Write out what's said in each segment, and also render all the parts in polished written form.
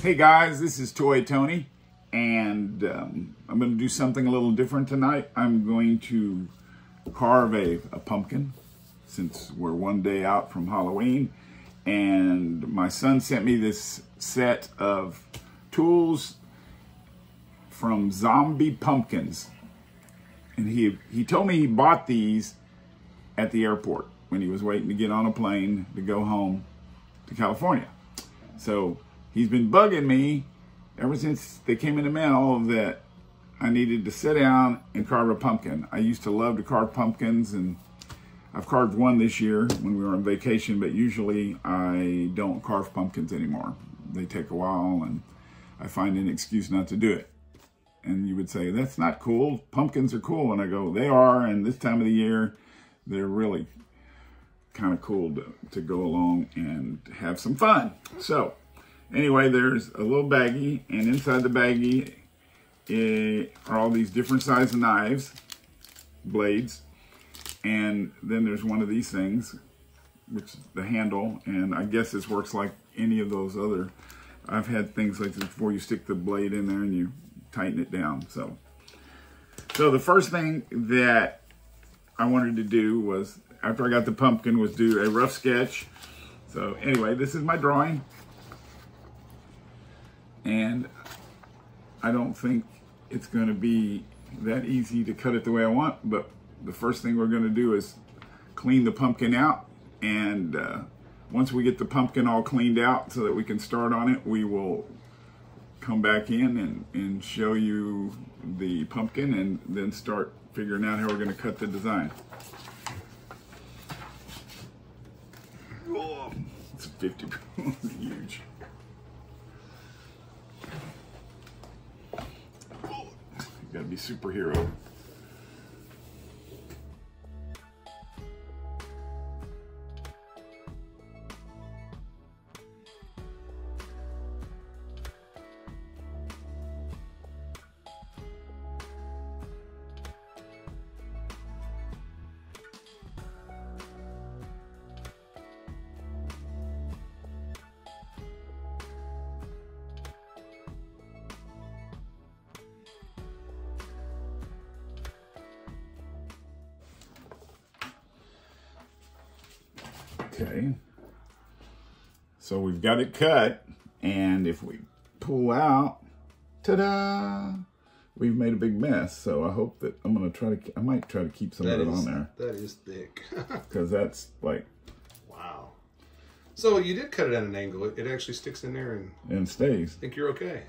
Hey guys, this is ToyTony, and I'm going to do something a little different tonight. I'm going to carve a pumpkin, since we're one day out from Halloween, and my son sent me this set of tools from Zombie Pumpkins, and he told me he bought these at the airport when he was waiting to get on a plane to go home to California. So he's been bugging me ever since they came in the mail that I needed to sit down and carve a pumpkin. I used to love to carve pumpkins, and I've carved one this year when we were on vacation, but usually I don't carve pumpkins anymore. They take a while, and I find an excuse not to do it. And you would say, that's not cool. Pumpkins are cool. And I go, they are, and this time of the year, they're really kind of cool to go along and have some fun. So anyway, there's a little baggie, and inside the baggie are all these different size knives, blades, and then there's one of these things, which is the handle, and I guess this works like any of those other. I've had things like this before. You stick the blade in there and you tighten it down. So the first thing that I wanted to do was, after I got the pumpkin, was do a rough sketch. So anyway, this is my drawing. And I don't think it's going to be that easy to cut it the way I want, but the first thing we're going to do is clean the pumpkin out, and once we get the pumpkin all cleaned out so that we can start on it, we will come back in and show you the pumpkin, and then start figuring out how we're going to cut the design. Oh, it's 50 pounds, huge. Gotta be superhero. Okay, so we've got it cut, and if we pull out, ta-da, we've made a big mess. So I hope that I'm going to try to, I might try to keep some of it on there. That is thick. Because that's like, wow. So you did cut it at an angle. It actually sticks in there and stays. I think you're okay.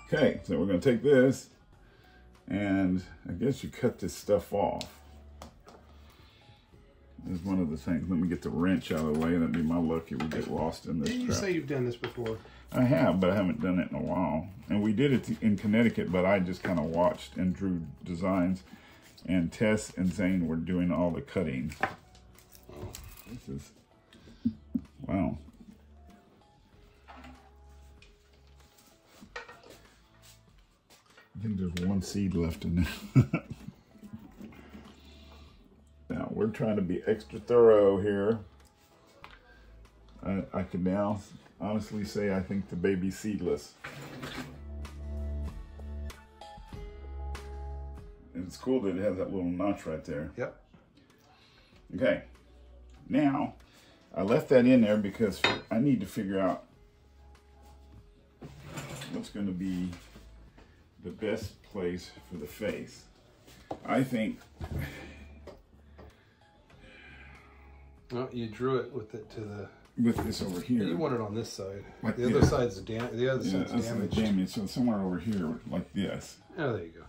Okay, so we're going to take this, and I guess you cut this stuff off. Is one of the things. Let me get the wrench out of the way, and that'd be my luck if we get lost in this. Didn't you say you've done this before? I have, but I haven't done it in a while. And we did it in Connecticut, but I just kind of watched and drew designs. And Tess and Zane were doing all the cutting. Oh. This is, wow. I think there's one seed left in there. Now, we're trying to be extra thorough here. I can now honestly say I think the baby's seedless. And it's cool that it has that little notch right there. Yep. Okay. Now, I left that in there because I need to figure out what's going to be the best place for the face. I think... Well, you drew it with it to the... With this over here. You want it on this side. Like the other side's damaged. Damaged. So somewhere over here, like this. Oh, there you go.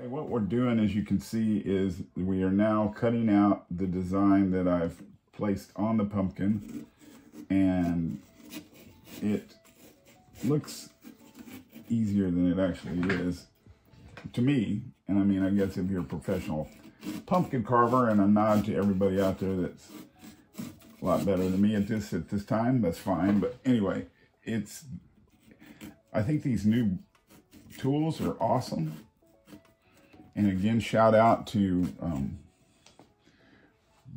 Okay, what we're doing, as you can see, is we are now cutting out the design that I've placed on the pumpkin, and it looks easier than it actually is to me. And I mean, I guess if you're a professional pumpkin carver, and a nod to everybody out there that's a lot better than me at this time, that's fine. But anyway, I think these new tools are awesome. And again, shout out to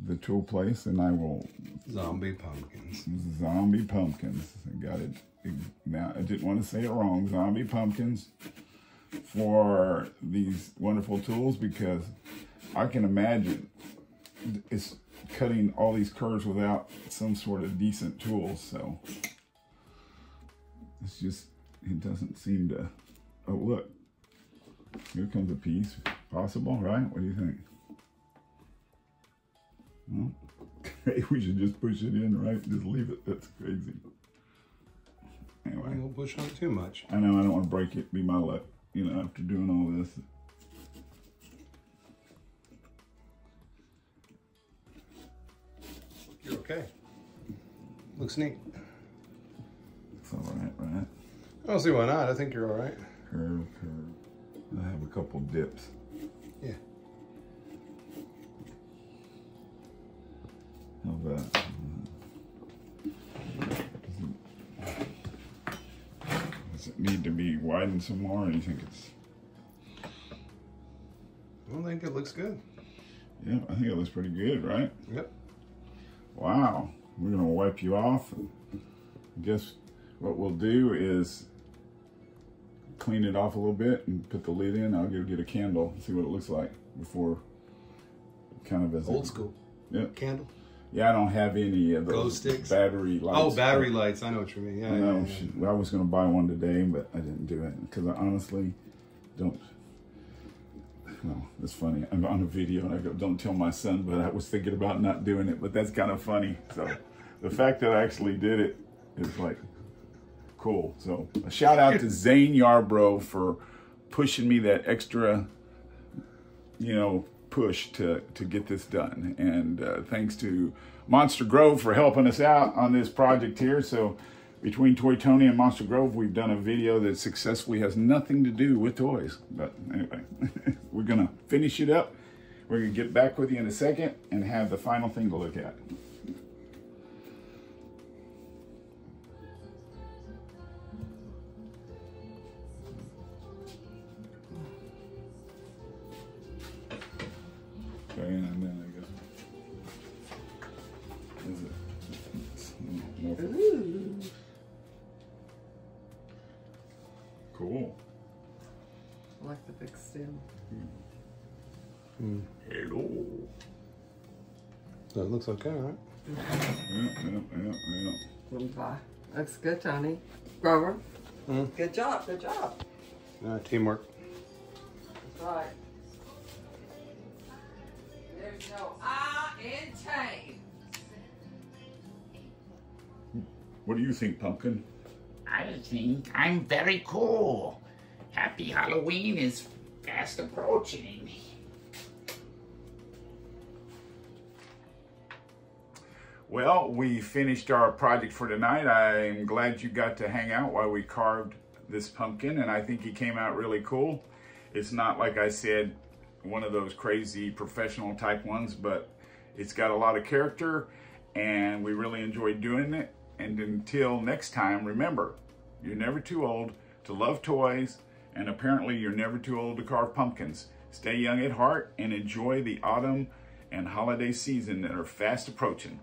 the tool place, and I will... Zombie pumpkins. Zombie pumpkins. I got it. Now, I didn't want to say it wrong. Zombie pumpkins for these wonderful tools, because I can imagine it's cutting all these curves without some sort of decent tools. So it's just, it doesn't seem to... Oh, look. Here comes a piece. Possible, right? What do you think? Well, we should just push it in, right? Just leave it. That's crazy. Anyway. Don't push on it too much. I know, I don't want to break it. Be my luck, you know, after doing all this. You're okay. Looks neat. It's all right, right? I don't see why not. I think you're all right. Curve. I have a couple dips. Yeah. How about does it need to be widened some more, or do you think it's... I don't think it looks good. Yeah, I think it looks pretty good, right? Yep. Wow. We're gonna wipe you off. I guess what we'll do is clean it off a little bit and put the lid in. I'll go get a candle and see what it looks like before, kind of as old school. Yeah. Candle. Yeah, I don't have any of Glow those sticks? battery lights. Oh, battery lights. I know what you mean. Yeah, yeah. I was going to buy one today, but I didn't do it because I honestly don't. Well, it's funny. I'm on a video and I go, don't tell my son, but I was thinking about not doing it, but that's kind of funny. So the fact that I actually did it is like cool. So a shout out to Zane Yarbrough for pushing me that extra, you know, push to get this done. And thanks to Monster Grove for helping us out on this project here. So between ToyTony and Monster Grove, we've done a video that successfully has nothing to do with toys. But anyway, we're going to finish it up. We're going to get back with you in a second and have the final thing to look at. Okay, and then I guess, is it more? Ooh. Cool. I like the big stem. Hello. So it looks okay, right? Yeah. Bye. Looks good, Tony. Grover. Good job. Good job. Teamwork. That's right. There's no I in tame. What do you think, Pumpkin? I think I'm very cool. Happy Halloween is fast approaching. Well, we finished our project for tonight. I'm glad you got to hang out while we carved this pumpkin, and I think he came out really cool. It's not, like I said, one of those crazy professional type ones, but it's got a lot of character, and we really enjoyed doing it. And until next time, remember, you're never too old to love toys, and apparently you're never too old to carve pumpkins. Stay young at heart and enjoy the autumn and holiday season that are fast approaching.